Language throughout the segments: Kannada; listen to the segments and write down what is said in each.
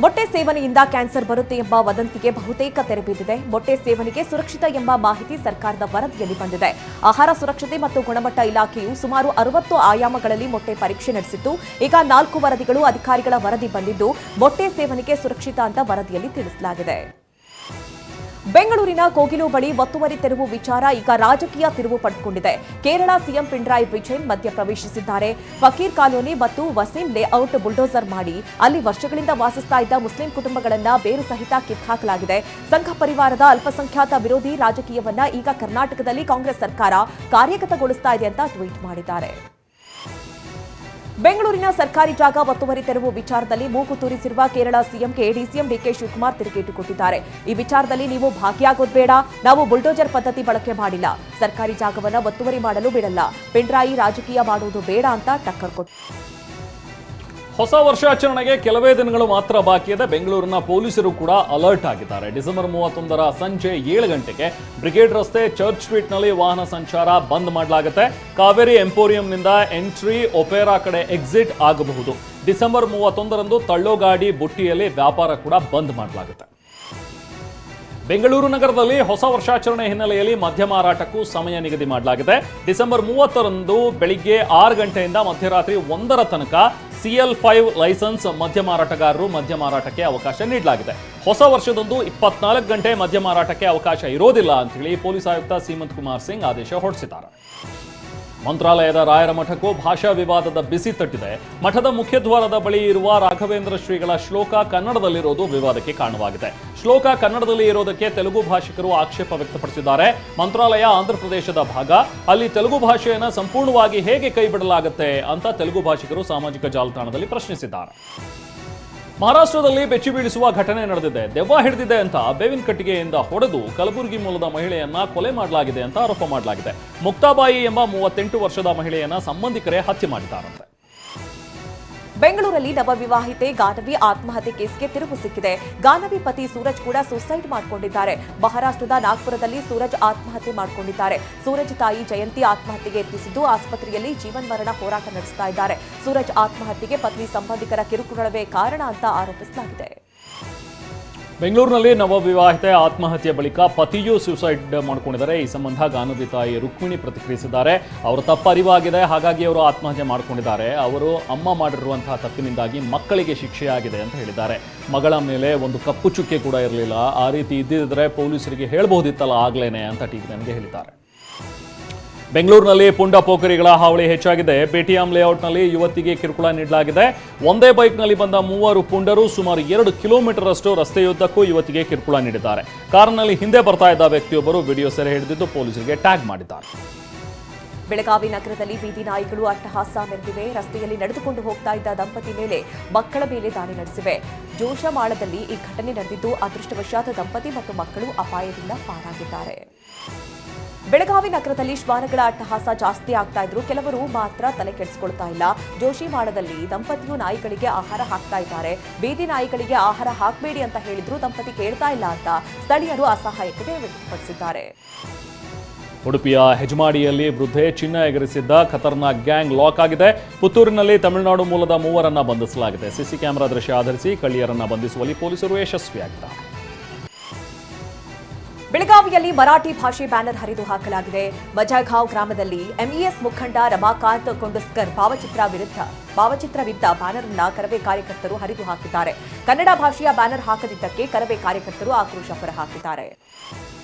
ಮೊಟ್ಟೆ ಸೇವನೆಯಿಂದ ಕ್ಯಾನ್ಸರ್ ಬರುತ್ತೆ ಎಂಬ ವದಂತಿಗೆ ಬಹುತೇಕ ತೆರೆಬಿದ್ದಿದೆ. ಮೊಟ್ಟೆ ಸೇವನೆಗೆ ಸುರಕ್ಷಿತ ಎಂಬ ಮಾಹಿತಿ ಸರ್ಕಾರದ ವರದಿಯಲ್ಲಿ ಬಂದಿದೆ. ಆಹಾರ ಸುರಕ್ಷತೆ ಮತ್ತು ಗುಣಮಟ್ಟ ಇಲಾಖೆಯು ಸುಮಾರು 60 ಆಯಾಮಗಳಲ್ಲಿ ಮೊಟ್ಟೆ ಪರೀಕ್ಷೆ ನಡೆಸಿದ್ದು, ಈಗ 4 ವರದಿಗಳು ಅಧಿಕಾರಿಗಳ ವರದಿ ಬಂದಿದ್ದು, ಮೊಟ್ಟೆ ಸೇವನೆಗೆ ಸುರಕ್ಷಿತ ಅಂತ ವರದಿಯಲ್ಲಿ ತಿಳಿಸಲಾಗಿದೆ. ಬೆಂಗಳೂರಿನ ಕೋಗಿಲು ಬಳಿ ಒತ್ತುವರಿ ತೆರವು ವಿಚಾರ ಈಗ ರಾಜಕೀಯ ತಿರುವು ಪಡೆದುಕೊಂಡಿದೆ. ಕೇರಳ ಸಿಎಂ ಪಿಣರಾಯಿ ವಿಜಯನ್ ಮಧ್ಯ ಪ್ರವೇಶಿಸಿದ್ದಾರೆ. ಫಕೀರ್ ಕಾಲೋನಿ ಮತ್ತು ವಸೀಂ ಲೇಔಟ್ ಬುಲ್ಡೋಸರ್ ಮಾಡಿ ಅಲ್ಲಿ ವರ್ಷಗಳಿಂದ ವಾಸಿಸ್ತಾ ಇದ್ದ ಮುಸ್ಲಿಂ ಕುಟುಂಬಗಳನ್ನ ಬೇರು ಸಹಿತ ಕಿತ್ತಾಕಲಾಗಿದೆ. ಸಂಘ ಪರಿವಾರದ ಅಲ್ಪಸಂಖ್ಯಾತ ವಿರೋಧಿ ರಾಜಕೀಯವನ್ನ ಈಗ ಕರ್ನಾಟಕದಲ್ಲಿ ಕಾಂಗ್ರೆಸ್ ಸರ್ಕಾರ ಕಾರ್ಯಗತಗೊಳಿಸ್ತಾ ಇದೆ ಅಂತ ಟ್ವೀಟ್ ಮಾಡಿದ್ದಾರೆ. ಬೆಂಗಳೂರಿನ ಸರ್ಕಾರಿ ಜಾಗ ಒತ್ತುವರಿ ತೆರವು ವಿಚಾರದಲ್ಲಿ ಮೂಗು ತೂರಿಸಿರುವ ಕೇರಳ ಸಿಎಂಗೆ ಡಿಸಿಎಂ ಡಿಕೆ ಶಿವಕುಮಾರ್ ತಿರುಗೇಟು ಕೊಟ್ಟಿದ್ದಾರೆ. ಈ ವಿಚಾರದಲ್ಲಿ ನೀವು ಭಾಗಿಯಾಗೋದು ಬೇಡ, ನಾವು ಬುಲ್ಡೋಜರ್ ಪದ್ಧತಿ ಬಳಕೆ ಮಾಡಿಲ್ಲ, ಸರ್ಕಾರಿ ಜಾಗವನ್ನು ಒತ್ತುವರಿ ಮಾಡಲು ಬಿಡಲ್ಲ, ಪಿಣರಾಯಿ ರಾಜಕೀಯ ಮಾಡುವುದು ಬೇಡ ಅಂತ ಟಕ್ಕರ್ ಕೊಟ್ಟರು. ಹೊಸ ವರ್ಷಾಚರಣೆಗೆ ಕೆಲವೇ ದಿನಗಳು ಮಾತ್ರ ಬಾಕಿ ಇದೆ. ಬೆಂಗಳೂರಿನ ಪೊಲೀಸರು ಕೂಡ ಅಲರ್ಟ್ ಆಗಿದ್ದಾರೆ. ಡಿಸೆಂಬರ್ 31ರ ಸಂಜೆ 7 ಗಂಟೆಗೆ ಬ್ರಿಗೇಡ್ ರಸ್ತೆ, ಚರ್ಚ್ ಸ್ಟ್ರೀಟ್ನಲ್ಲಿ ವಾಹನ ಸಂಚಾರ ಬಂದ್ ಮಾಡಲಾಗುತ್ತೆ. ಕಾವೇರಿ ಎಂಪೋರಿಯಂನಿಂದ ಎಂಟ್ರಿ, ಒಪೇರಾ ಕಡೆ ಎಕ್ಸಿಟ್ ಆಗಬಹುದು. ಡಿಸೆಂಬರ್ 31ರಂದು ತಳ್ಳೋಗಾಡಿ ಬುಟ್ಟಿಯಲ್ಲಿ ವ್ಯಾಪಾರ ಕೂಡ ಬಂದ್ ಮಾಡಲಾಗುತ್ತೆ. ಬೆಂಗಳೂರು ನಗರದಲ್ಲಿ ಹೊಸ ವರ್ಷಾಚರಣೆ ಹಿನ್ನೆಲೆಯಲ್ಲಿ ಮದ್ಯ ಮಾರಾಟಕ್ಕೂ ಸಮಯ ನಿಗದಿ ಮಾಡಲಾಗಿದೆ. ಡಿಸೆಂಬರ್ 30ರಂದು ಬೆಳಿಗ್ಗೆ 6 ಗಂಟೆಯಿಂದ ಮಧ್ಯರಾತ್ರಿ 1ರ ತನಕ CL5 ಲೈಸೆನ್ಸ್ ಮದ್ಯ ಮಾರಾಟಗಾರರು ಮದ್ಯ ಮಾರಾಟಕ್ಕೆ ಅವಕಾಶ ನೀಡಲಾಗಿದೆ. ಹೊಸ ವರ್ಷದಂದು 24 ಗಂಟೆ ಮದ್ಯ ಮಾರಾಟಕ್ಕೆ ಅವಕಾಶ ಇರೋದಿಲ್ಲ ಅಂತ ಹೇಳಿ ಪೊಲೀಸ್ ಆಯುಕ್ತ ಸೀಮಂತ್ ಕುಮಾರ್ ಸಿಂಗ್ ಆದೇಶ ಹೊರಡಿಸಿದ್ದಾರೆ. ಮಂತ್ರಾಲಯದ ರಾಯರ ಮಠಕ್ಕೂ ಭಾಷಾ ವಿವಾದದ ಬಿಸಿ ತಟ್ಟಿದೆ. ಮಠದ ಮುಖ್ಯದ್ವಾರದ ಬಳಿ ಇರುವ ರಾಘವೇಂದ್ರ ಶ್ರೀಗಳ ಶ್ಲೋಕ ಕನ್ನಡದಲ್ಲಿರೋದು ವಿವಾದಕ್ಕೆ ಕಾರಣವಾಗಿದೆ. ಶ್ಲೋಕ ಕನ್ನಡದಲ್ಲಿ ಇರೋದಕ್ಕೆ ತೆಲುಗು ಭಾಷಿಕರು ಆಕ್ಷೇಪ ವ್ಯಕ್ತಪಡಿಸಿದ್ದಾರೆ. ಮಂತ್ರಾಲಯ ಆಂಧ್ರಪ್ರದೇಶದ ಭಾಗ, ಅಲ್ಲಿ ತೆಲುಗು ಭಾಷೆಯನ್ನು ಸಂಪೂರ್ಣವಾಗಿ ಹೇಗೆ ಕೈಬಿಡಲಾಗುತ್ತೆ ಅಂತ ತೆಲುಗು ಭಾಷಿಕರು ಸಾಮಾಜಿಕ ಜಾಲತಾಣದಲ್ಲಿ ಪ್ರಶ್ನಿಸಿದ್ದಾರೆ. ಮಹಾರಾಷ್ಟ್ರದಲ್ಲಿ ಬೆಚ್ಚಿ ಬೀಳಿಸುವ ಘಟನೆ ನಡೆದಿದೆ. ದೆವ್ವ ಹಿಡಿದಿದೆ ಅಂತ ಬೇವಿನ ಕಟ್ಟಿಗೆಯಿಂದ ಹೊಡೆದು ಕಲಬುರಗಿ ಮೂಲದ ಮಹಿಳೆಯನ್ನ ಕೊಲೆ ಮಾಡಲಾಗಿದೆ ಅಂತ ಆರೋಪ ಮಾಡಲಾಗಿದೆ. ಮುಕ್ತಾಬಾಯಿ ಎಂಬ 38 ವರ್ಷದ ಮಹಿಳೆಯನ್ನ ಸಂಬಂಧಿಕರೇ ಹತ್ಯೆ ಮಾಡಿದ್ದಾರಂತೆ. ಬೆಂಗಳೂರಲ್ಲಿ ನವವಿವಾಹಿತೆ ಗಾನವಿ ಆತ್ಮಹತ್ಯೆ ಕೇಸ್ಗೆ ತಿರುವು ಸಿಕ್ಕಿದೆ. ಗಾನವಿ ಪತಿ ಸೂರಜ್ ಕೂಡ ಸೂಸೈಡ್ ಮಾಡಿಕೊಂಡಿದ್ದಾರೆ. ಮಹಾರಾಷ್ಟ್ರದ ನಾಗ್ಪುರದಲ್ಲಿ ಸೂರಜ್ ಆತ್ಮಹತ್ಯೆ ಮಾಡಿಕೊಂಡಿದ್ದಾರೆ. ಸೂರಜ್ ತಾಯಿ ಜಯಂತಿ ಆತ್ಮಹತ್ಯೆಗೆ ಯತ್ನಿಸಿದ್ದು ಆಸ್ಪತ್ರೆಯಲ್ಲಿ ಜೀವನ್ಮರಣ ಹೋರಾಟ ನಡೆಸ್ತಾ ಇದ್ದಾರೆ. ಸೂರಜ್ ಆತ್ಮಹತ್ಯೆಗೆ ಪತ್ನಿ ಸಂಬಂಧಿಕರ ಕಿರುಕುಳವೇ ಕಾರಣ ಅಂತ ಆರೋಪಿಸಲಾಗಿದೆ. ಬೆಂಗಳೂರಿನಲ್ಲಿ ನವವಿವಾಹಿತೆ ಆತ್ಮಹತ್ಯೆ ಬಳಿಕ ಪತಿಯೂ ಸೂಸೈಡ್ ಮಾಡಿಕೊಂಡಿದ್ದಾರೆ. ಈ ಸಂಬಂಧ ಗಾನವಿ ತಾಯಿ ರುಕ್ಮಿಣಿ ಪ್ರತಿಕ್ರಿಯಿಸಿದ್ದಾರೆ. ಅವರ ತಪ್ಪು ಅರಿವಾಗಿದೆ, ಹಾಗಾಗಿ ಅವರು ಆತ್ಮಹತ್ಯೆ ಮಾಡಿಕೊಂಡಿದ್ದಾರೆ. ಅವರು ಅಮ್ಮ ಮಾಡಿರುವಂತಹ ತಪ್ಪಿನಿಂದಾಗಿ ಮಕ್ಕಳಿಗೆ ಶಿಕ್ಷೆಯಾಗಿದೆ ಅಂತ ಹೇಳಿದ್ದಾರೆ. ಮಗಳ ಮೇಲೆ ಒಂದು ಕಪ್ಪು ಚುಕ್ಕೆ ಕೂಡ ಇರಲಿಲ್ಲ. ಆ ರೀತಿ ಇದ್ದಿದ್ರೆ ಪೊಲೀಸರಿಗೆ ಹೇಳಬಹುದಿತ್ತಲ್ಲ ಆಗ್ಲೇನೆ ಅಂತ ಟಿವಿ9ಗೆ ಹೇಳಿದ್ದಾರೆ. ಬೆಂಗಳೂರಿನಲ್ಲಿ ಪುಂಡ ಪೋಖರಿಗಳ ಹಾವಳಿ ಹೆಚ್ಚಾಗಿದೆ. ಪೇಟಿಎಂ ಲೇಔಟ್ನಲ್ಲಿ ಯುವತಿಗೆ ಕಿರುಕುಳ ನೀಡಲಾಗಿದೆ. ಒಂದೇ ಬೈಕ್ನಲ್ಲಿ ಬಂದ 3 ಪುಂಡರು ಸುಮಾರು 2 ಕಿಲೋಮೀಟರ್ ಅಷ್ಟು ರಸ್ತೆಯುದ್ದಕ್ಕೂ ಯುವತಿಗೆ ಕಿರುಕುಳ ನೀಡಿದ್ದಾರೆ. ಕಾರಿನಲ್ಲಿ ಹಿಂದೆ ಬರ್ತಾ ಇದ್ದ ವ್ಯಕ್ತಿಯೊಬ್ಬರು ವಿಡಿಯೋ ಸೆರೆ ಹಿಡಿದಿದ್ದು ಪೊಲೀಸರಿಗೆ ಟ್ಯಾಗ್ ಮಾಡಿದ್ದಾರೆ. ಬೆಳಗಾವಿ ನಗರದಲ್ಲಿ ಬೀದಿ ನಾಯಿಗಳು ಅಟ್ಟಹಾಸ ಮೆರೆದಿವೆ. ರಸ್ತೆಯಲ್ಲಿ ನಡೆದುಕೊಂಡು ಹೋಗ್ತಾ ಇದ್ದ ದಂಪತಿ ಮೇಲೆ ಮಕ್ಕಳ ಮೇಲೆ ದಾಳಿ ನಡೆಸಿವೆ. ಜೋಶಮಾಳದಲ್ಲಿ ಈ ಘಟನೆ ನಡೆದಿದ್ದು ಅದೃಷ್ಟವಶಾತ್ ದಂಪತಿ ಮತ್ತು ಮಕ್ಕಳು ಅಪಾಯದಿಂದ ಪಾರಾಗಿದ್ದಾರೆ. ಬೆಳಗಾವಿ ನಗರದಲ್ಲಿ ಶ್ವಾನಗಳ ಅಟ್ಟಹಾಸ ಜಾಸ್ತಿ ಆಗ್ತಾ ಇದ್ರು, ಕೆಲವರು ಮಾತ್ರ ತಲೆ ಕೆಡಿಸಿಕೊಳ್ತಾ ಇಲ್ಲ. ಜೋಶಿಮಾಳದಲ್ಲಿ ದಂಪತಿಯು ನಾಯಿಗಳಿಗೆ ಆಹಾರ ಹಾಕ್ತಾ ಇದ್ದಾರೆ. ಬೀದಿ ನಾಯಿಗಳಿಗೆ ಆಹಾರ ಹಾಕಬೇಡಿ ಅಂತ ಹೇಳಿದ್ರು, ದಂಪತಿ ಕೇಳ್ತಾ ಇಲ್ಲ ಅಂತ ಸ್ಥಳೀಯರು ಅಸಹಾಯಕತೆ ವ್ಯಕ್ತಪಡಿಸಿದ್ದಾರೆ. ಉಡುಪಿಯ ಹೆಜಮಾಡಿಯಲ್ಲಿ ವೃದ್ಧೆ ಚಿನ್ನ ಎಗರಿಸಿದ್ದ ಖತರ್ನಾಕ್ ಗ್ಯಾಂಗ್ ಲಾಕ್ ಆಗಿದೆ. ಪುತ್ತೂರಿನಲ್ಲಿ ತಮಿಳುನಾಡು ಮೂಲದ 3ರನ್ನ ಬಂಧಿಸಲಾಗಿದೆ. ಸಿಸಿ ಕ್ಯಾಮೆರಾ ದೃಶ್ಯ ಆಧರಿಸಿ ಕಳ್ಳಿಯರನ್ನ ಬಂಧಿಸುವಲ್ಲಿ ಪೊಲೀಸರು ಯಶಸ್ವಿಯಾಗಿದ್ದಾರೆ. ಬೆಳಗಾವಿಯಲ್ಲಿ ಮರಾಠಿ ಭಾಷೆ ಬ್ಯಾನರ್ ಹರಿದು ಹಾಕಲಾಗಿದೆ. ಮಜಾಗಾಂವ್ ಗ್ರಾಮದಲ್ಲಿ ಎಂಇಎಸ್ ಮುಖಂಡ ರಮಾಕಾಂತ್ ಕೊಂಡಸ್ಕರ್ ಭಾವಚಿತ್ರವಿದ್ದ ಬ್ಯಾನರ್ ಅನ್ನ ಕರವೇ ಕಾರ್ಯಕರ್ತರು ಹರಿದು ಹಾಕಿದ್ದಾರೆ. ಕನ್ನಡ ಭಾಷೆಯ ಬ್ಯಾನರ್ ಹಾಕದಿದ್ದಕ್ಕೆ ಕರವೇ ಕಾರ್ಯಕರ್ತರು ಆಕ್ರೋಶ ಹೊರಹಾಕಿದ್ದಾರೆ.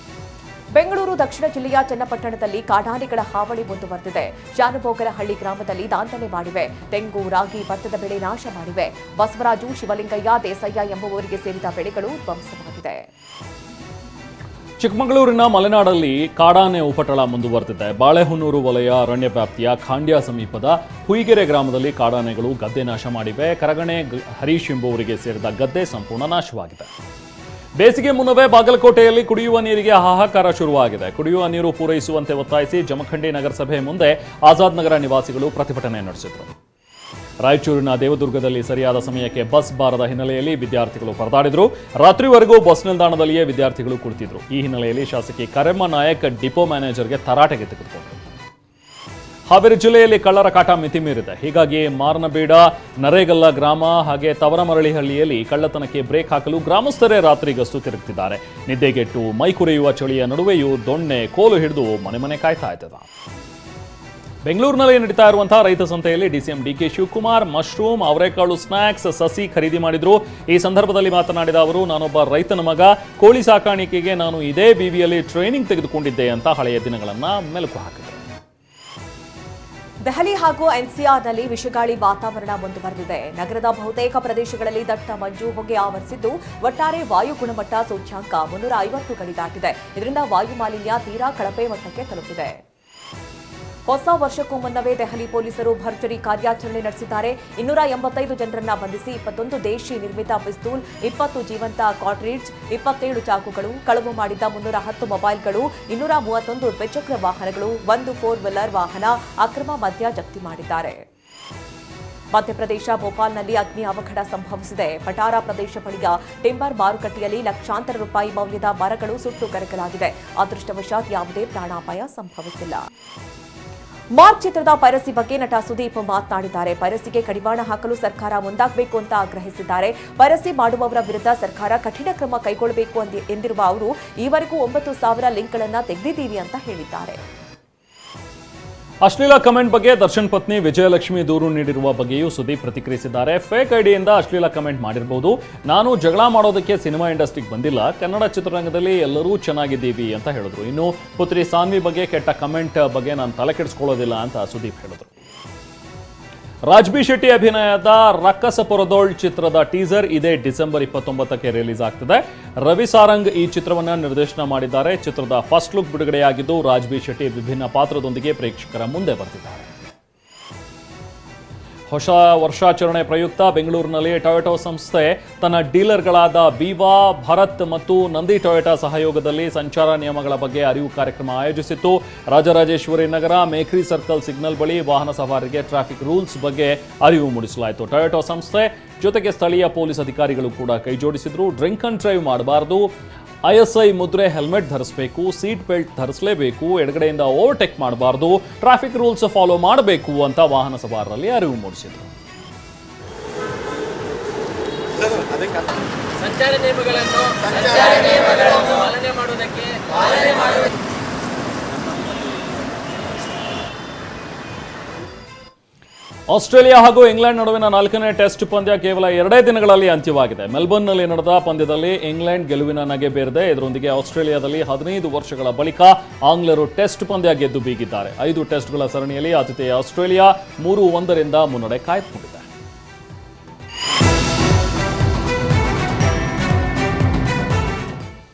ಬೆಂಗಳೂರು ದಕ್ಷಿಣ ಜಿಲ್ಲೆಯ ಚನ್ನಪಟ್ಟಣದಲ್ಲಿ ಕಾಡಾನೆಗಳ ಹಾವಳಿ ಮುಂದುವರೆದಿದೆ. ಶಾನುಭೋಗರಹಳ್ಳಿ ಗ್ರಾಮದಲ್ಲಿ ದಾಂಧಲೆ ಮಾಡಿವೆ. ತೆಂಗು, ರಾಗಿ, ಭತ್ತದ ಬೆಳೆ ನಾಶ ಮಾಡಿವೆ. ಬಸವರಾಜು, ಶಿವಲಿಂಗಯ್ಯ, ದೇಸಯ್ಯ ಎಂಬುವವರಿಗೆ ಸೇರಿದ ಬೆಳೆಗಳು ಧ್ವಂಸವಾಗಿದೆ. ಚಿಕ್ಕಮಗಳೂರಿನ ಮಲೆನಾಡಲ್ಲಿ ಕಾಡಾನೆ ಉಪಟಳ ಮುಂದುವರೆದಿದೆ. ಬಾಳೆಹೊನ್ನೂರು ವಲಯ ಅರಣ್ಯ ವ್ಯಾಪ್ತಿಯ ಖಾಂಡ್ಯ ಸಮೀಪದ ಹುಯಿಗೆರೆ ಗ್ರಾಮದಲ್ಲಿ ಕಾಡಾನೆಗಳು ಗದ್ದೆ ನಾಶ ಮಾಡಿವೆ. ಕರಗಣೆ ಹರೀಶ್ ಎಂಬುವರಿಗೆ ಸೇರಿದ ಗದ್ದೆ ಸಂಪೂರ್ಣ ನಾಶವಾಗಿದೆ. ಬೇಸಿಗೆ ಮುನ್ನವೇ ಬಾಗಲಕೋಟೆಯಲ್ಲಿ ಕುಡಿಯುವ ನೀರಿಗೆ ಹಾಹಾಕಾರ ಶುರುವಾಗಿದೆ. ಕುಡಿಯುವ ನೀರು ಪೂರೈಸುವಂತೆ ಒತ್ತಾಯಿಸಿ ಜಮಖಂಡಿ ನಗರಸಭೆ ಮುಂದೆ ಆಜಾದ್ ನಗರ ನಿವಾಸಿಗಳು ಪ್ರತಿಭಟನೆ ನಡೆಸಿದರು. ರಾಯಚೂರಿನ ದೇವದುರ್ಗದಲ್ಲಿ ಸರಿಯಾದ ಸಮಯಕ್ಕೆ ಬಸ್ ಬಾರದ ಹಿನ್ನೆಲೆಯಲ್ಲಿ ವಿದ್ಯಾರ್ಥಿಗಳು ಪರದಾಡಿದರು. ರಾತ್ರಿವರೆಗೂ ಬಸ್ ನಿಲ್ದಾಣದಲ್ಲಿಯೇ ವಿದ್ಯಾರ್ಥಿಗಳು ಕುಳಿತಿದ್ರು. ಈ ಹಿನ್ನೆಲೆಯಲ್ಲಿ ಶಾಸಕಿ ಕರೆಮ್ಮ ನಾಯಕ್ ಡಿಪೋ ಮ್ಯಾನೇಜರ್ಗೆ ತರಾಟೆಗೆ ತೆಗೆದುಕೊಂಡರು. ಹಾವೇರಿ ಜಿಲ್ಲೆಯಲ್ಲಿ ಕಳ್ಳರ ಕಾಟ ಮಿತಿ ಮೀರಿದೆ. ಹೀಗಾಗಿ ಮಾರನಬೇಡ, ನರೇಗಲ್ಲ ಗ್ರಾಮ ಹಾಗೆ ತವರಮರಳಿಹಳ್ಳಿಯಲ್ಲಿ ಕಳ್ಳತನಕ್ಕೆ ಬ್ರೇಕ್ ಹಾಕಲು ಗ್ರಾಮಸ್ಥರೇ ರಾತ್ರಿ ಗಸ್ತು ತಿರುಗುತ್ತಿದ್ದಾರೆ. ನಿದ್ದೆಗೆಟ್ಟು ಮೈಕುರಿಯುವ ಚಳಿಯ ನಡುವೆಯೂ ದೊಣ್ಣೆ ಕೋಲು ಹಿಡಿದು ಮನೆ ಮನೆ ಕಾಯ್ತಾ ಇದ್ದಾರೆ. ಬೆಂಗಳೂರಿನಲ್ಲಿ ನಡೀತಾ ಇರುವಂತಹ ರೈತ ಸಂತೆಯಲ್ಲಿ ಡಿಸಿಎಂ ಡಿಕೆ ಶಿವಕುಮಾರ್ ಮಶ್ರೂಮ್, ಅವರೆಕಾಳು ಸ್ನಾಕ್ಸ್, ಸಸಿ ಖರೀದಿ ಮಾಡಿದ್ರು. ಈ ಸಂದರ್ಭದಲ್ಲಿ ಮಾತನಾಡಿದ ಅವರು, ನಾನೊಬ್ಬ ರೈತನ ಮಗ, ಕೋಳಿ ಸಾಕಾಣಿಕೆಗೆ ನಾನು ಇದೇ ವಿವಿಯಲ್ಲಿ ಟ್ರೈನಿಂಗ್ ತೆಗೆದುಕೊಂಡಿದ್ದೆ ಅಂತ ಹಳೆಯ ದಿನಗಳನ್ನ ಮೆಲುಕು ಹಾಕಿದರು. ದೆಹಲಿ ಹಾಗೂ ಎನ್ಸಿಆರ್ನಲ್ಲಿ ವಿಷಗಾಳಿ ವಾತಾವರಣ ಮುಂದುವರೆದಿದೆ. ನಗರದ ಬಹುತೇಕ ಪ್ರದೇಶಗಳಲ್ಲಿ ದಟ್ಟ ಮಂಜು ಹೊಗೆ ಆವರಿಸಿದ್ದು, ಒಟ್ಟಾರೆ ವಾಯು ಗುಣಮಟ್ಟ ಸೂಚ್ಯಂಕ 350 ಗಡಿ ದಾಟಿದೆ. ಇದರಿಂದ ವಾಯು ಮಾಲಿನ್ಯ ತೀರಾ ಕಳಪೆ ಮಟ್ಟಕ್ಕೆ ತಲುಪಿದೆ. ಹೊಸ ವರ್ಷಕ್ಕೂ ಮುನ್ನವೇ ದೆಹಲಿ ಪೊಲೀಸರು ಭರ್ಜರಿ ಕಾರ್ಯಾಚರಣೆ ನಡೆಸಿದ್ದಾರೆ. 285 ಜನರನ್ನ ಬಂಧಿಸಿ 21 ದೇಶಿ ನಿರ್ಮಿತ ಪಿಸ್ತೂಲ್, 20 ಜೀವಂತ ಕಾರ್ಟ್ರಿಡ್ಜ್, 27 ಚಾಕುಗಳು, ಕಳವು ಮಾಡಿದ್ದ 310 ಮೊಬೈಲ್ಗಳು, 231 ದ್ವಿಚಕ್ರ ವಾಹನಗಳು, 1 4 ವೀಲರ್ ವಾಹನ, ಅಕ್ರಮ ಮದ್ಯ ಜಪ್ತಿ ಮಾಡಿದ್ದಾರೆ. ಮಧ್ಯಪ್ರದೇಶ ಭೋಪಾಲ್ನಲ್ಲಿ ಅಗ್ನಿ ಅವಘಡ ಸಂಭವಿಸಿದೆ. ಪಟಾರಾ ಪ್ರದೇಶ ಬಳಿಯ ಟಿಂಬರ್ ಮಾರುಕಟ್ಟೆಯಲ್ಲಿ ಲಕ್ಷಾಂತರ ರೂಪಾಯಿ ಮೌಲ್ಯದ ಮರಗಳು ಸುಟ್ಟು ಕರಕಲಾಗಿದೆ. ಅದೃಷ್ಟವಶಾತ್ ಯಾವುದೇ ಪ್ರಾಣಾಪಾಯ ಸಂಭವಿಸಿಲ್ಲ. ಮಾರ್ಚ್ ಚಿತ್ರದ ಪೈರಸಿ ಬಗ್ಗೆ ನಟ ಸುದೀಪ್ ಮಾತನಾಡಿದ್ದಾರೆ. ಪೈರಸಿಗೆ ಕಡಿವಾಣ ಹಾಕಲು ಸರ್ಕಾರ ಮುಂದಾಗಬೇಕು ಅಂತ ಆಗ್ರಹಿಸಿದ್ದಾರೆ. ಪೈರಸಿ ಮಾಡುವವರ ವಿರುದ್ಧ ಸರ್ಕಾರ ಕಠಿಣ ಕ್ರಮ ಕೈಗೊಳ್ಳಬೇಕು ಎಂದಿರುವ ಅವರು, ಈವರೆಗೂ 9,000 ಲಿಂಕ್ಗಳನ್ನು ತೆಗೆದಿದ್ದೀವಿ ಅಂತ ಹೇಳಿದ್ದಾರೆ. ಅಶ್ಲೀಲ ಕಮೆಂಟ್ ಬಗ್ಗೆ ದರ್ಶನ್ ಪತ್ನಿ ವಿಜಯಲಕ್ಷ್ಮಿ ದೂರು ನೀಡಿರುವ ಬಗ್ಗೆಯೂ ಸುದೀಪ್ ಪ್ರತಿಕ್ರಿಯಿಸಿದ್ದಾರೆ. ಫೇಕ್ ಐಡಿಯಿಂದ ಅಶ್ಲೀಲ ಕಮೆಂಟ್ ಮಾಡಿರಬಹುದು. ನಾನು ಜಗಳ ಮಾಡೋದಕ್ಕೆ ಸಿನಿಮಾ ಇಂಡಸ್ಟ್ರಿಗೆ ಬಂದಿಲ್ಲ. ಕನ್ನಡ ಚಿತ್ರರಂಗದಲ್ಲಿ ಎಲ್ಲರೂ ಚೆನ್ನಾಗಿದ್ದೀವಿ ಅಂತ ಹೇಳಿದ್ರು. ಇನ್ನು ಪುತ್ರಿ ಸಾನ್ವಿ ಬಗ್ಗೆ ಕೆಟ್ಟ ಕಮೆಂಟ್ ಬಗ್ಗೆ ನಾನು ತಲೆ ಕೆಡಿಸ್ಕೊಳ್ಳೋದಿಲ್ಲ ಅಂತ ಸುದೀಪ್ ಹೇಳಿದ್ರು. ರಾಜ್ಬಿ ಶೆಟ್ಟಿ ಅಭಿನಯದ ರಕ್ಕಸ ಪೊರದೋಳ್ ಚಿತ್ರದ ಟೀಸರ್ ಇದೇ ಡಿಸೆಂಬರ್ 29ಕ್ಕೆ ರಿಲೀಸ್ ಆಗ್ತಿದೆ. ರವಿ ಸಾರಂಗ್ ಈ ಚಿತ್ರವನ್ನು ನಿರ್ದೇಶನ ಮಾಡಿದ್ದಾರೆ. ಚಿತ್ರದ ಫಸ್ಟ್ ಲುಕ್ ಬಿಡುಗಡೆಯಾಗಿದ್ದು, ರಾಜ್ಬಿ ಶೆಟ್ಟಿ ವಿಭಿನ್ನ ಪಾತ್ರದೊಂದಿಗೆ ಪ್ರೇಕ್ಷಕರ ಮುಂದೆ ಬರ್ತಿದ್ದಾರೆ. ಹೊಸ ವರ್ಷಾಚರಣೆ ಪ್ರಯುಕ್ತ ಬೆಂಗಳೂರಿನಲ್ಲಿ ಟೊಯೋಟಾ ಸಂಸ್ಥೆ ತನ್ನ ಡೀಲರ್ಗಳಾದ ವಿವಾ, ಭರತ್ ಮತ್ತು ನಂದಿ ಟೊಯೋಟಾ ಸಹಯೋಗದಲ್ಲಿ ಸಂಚಾರ ನಿಯಮಗಳ ಬಗ್ಗೆ ಅರಿವು ಕಾರ್ಯಕ್ರಮ ಆಯೋಜಿಸಿತ್ತು. ರಾಜರಾಜೇಶ್ವರಿ ನಗರ, ಮೇಕ್ರಿ ಸರ್ಕಲ್ ಸಿಗ್ನಲ್ ಬಳಿ ವಾಹನ ಸವಾರರಿಗೆ ಟ್ರಾಫಿಕ್ ರೂಲ್ಸ್ ಬಗ್ಗೆ ಅರಿವು ಮೂಡಿಸಲಾಯಿತು. ಟೊಯೋಟಾ ಸಂಸ್ಥೆ ಜೊತೆಗೆ ಸ್ಥಳೀಯ ಪೊಲೀಸ್ ಅಧಿಕಾರಿಗಳು ಕೂಡ ಕೈಜೋಡಿಸಿದ್ರು. ಡ್ರಿಂಕ್ ಅಂಡ್ ಡ್ರೈವ್ ಮಾಡಬಾರದು, ISI ಮುದ್ರೆ, ಹೆಲ್ಮೆಟ್ ಧರಿಸಬೇಕು, ಸೀಟ್ ಬೆಲ್ಟ್ ಧರಿಸಲೇಬೇಕು, ಎಡಗಡೆಯಿಂದ ಓವರ್ಟೇಕ್ ಮಾಡಬಾರದು, ಟ್ರಾಫಿಕ್ ರೂಲ್ಸ್ ಫಾಲೋ ಮಾಡಬೇಕು ಅಂತ ವಾಹನ ಸವಾರರಲ್ಲಿ ಅರಿವು ಮೂಡಿಸಿದರು. ಸಂಚಾರ ನಿಯಮಗಳನ್ನು ಪಾಲನೆ ಮಾಡುವುದಕ್ಕೆ ಆಸ್ಟ್ರೇಲಿಯಾ ಹಾಗೂ ಇಂಗ್ಲೆಂಡ್ ನಡುವಿನ 4ನೇ ಟೆಸ್ಟ್ ಪಂದ್ಯ ಕೇವಲ 2 ದಿನಗಳಲ್ಲಿ ಅಂತ್ಯವಾಗಿದೆ. ಮೆಲ್ಬರ್ನ್ನಲ್ಲಿ ನಡೆದ ಪಂದ್ಯದಲ್ಲಿ ಇಂಗ್ಲೆಂಡ್ ಗೆಲುವಿನ ನಗೆ ಬೀರಿದೆ. ಇದರೊಂದಿಗೆ ಆಸ್ಟ್ರೇಲಿಯಾದಲ್ಲಿ 15 ವರ್ಷಗಳ ಬಳಿಕ ಆಂಗ್ಲರು ಟೆಸ್ಟ್ ಪಂದ್ಯ ಗೆದ್ದು ಬೀಗಿದ್ದಾರೆ. 5 ಟೆಸ್ಟ್ಗಳ ಸರಣಿಯಲ್ಲಿ ಆತಿಥೇಯ ಆಸ್ಟ್ರೇಲಿಯಾ 3-1 ಮುನ್ನಡೆ ಕಾಯ್ದುಕೊಂಡಿದೆ.